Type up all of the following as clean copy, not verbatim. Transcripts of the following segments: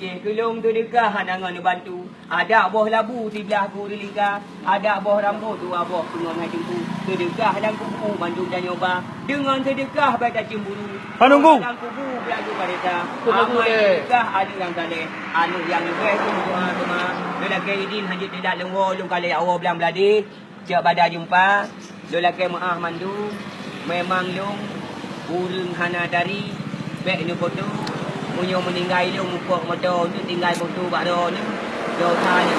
Okey, kelong tu dekah hanangan bantu. Ada boh labu di belah ku di lingkar. Ada boh rambut tu aboh pengon hai jempu. Sedekah dan kubu bantu dan nyoba. Dengan sedekah baca cemburu. Panunggu. Dan kubu belagu parita. Amal sedekah anu yang saleh. Anu yang lebih tu doa semua. Lelaki idin hajit tidak lengwo lung kali awak belang beladi. Cak pada jumpa. Lelaki maah mandu. Memang lung urung hana dari. Baik ni foto. Munyo meninggal lung mupok motor tu tinggal foto baro ni. Dosa ni.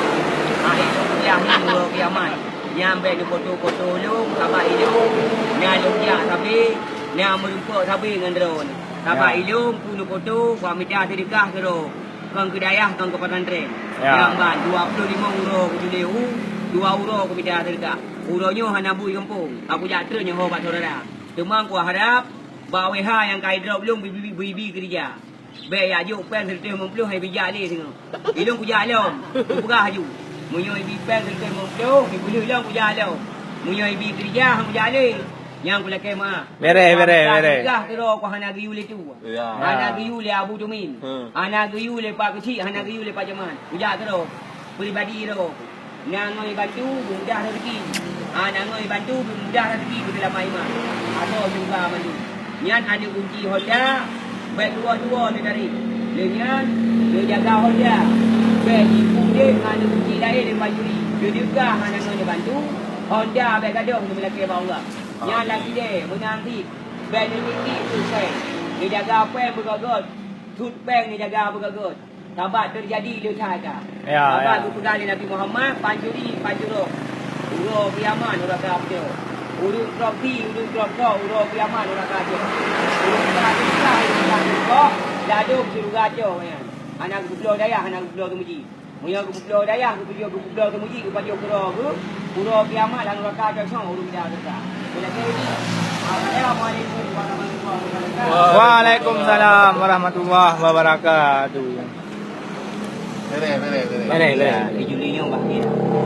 Ai lung yang ni kiamat. Nyampe ni foto-foto lung kabar ilung. Nya lung ya tapi nya merumpuk sabi dengan drone. Kabar ilung puno foto gua minta sedekah kero. Kang kedayah kang ke pesantren. Yang ban 25 euro ku deu. 2 euro ku minta sedekah. Uronyo hana bui kampung. Aku jatra nyo ho pak saudara. Demang ku harap baweha yang kai drop lung bibi kerja. Be ya juk pen 150 hai bijak le tengok. Ilung ku jalom. Ku perah ju. Munyo ibi pen 150 ki boleh long ku jalom. Munyo ibi kerja hang jale. Yang ku laki mah. Mere. Dah kero ku hana giu le tu. Hana giu le Abu Tumin. Hana giu le Pak Kecil, hana giu le Pak Jaman. Ujak kero. Pribadi ro. Nangoi bantu mudah rezeki. Nangoi bantu mudah rezeki bila maimah. Atau juga mandu. Nyan ada kunci Honda. Baik dua-dua ni dari. Lengan dia jaga Honda. Baik ibu dia ada kunci lain dia bajuri. Dia juga nangoi bantu. Honda baik gaduh dia melaki bawah. Nyan lagi dia menanti. Baik dia tinggi tu saya. Dia jaga apa yang bergagot. Tut peng dia jaga bergagot. Tabat terjadi dia cakap. Tabat tu pegang Nabi Muhammad panjuruk. Urut kiamat orang kata. Urut properti, urut kelompok, urut kiamat orang kata. Urut kata kok laduk suruh gajo ya. Anak gublo dayah, anak gublo kemuji. Munya gublo dayah, gublo kemuji upaju kero ku. Urut kiamat lan orang kata song urut dia kata. Bila ini Assalamualaikum warahmatullahi wabarakatuh. Waalaikumsalam warahmatullahi wabarakatuh. Mere. Ijulinya mbak dia.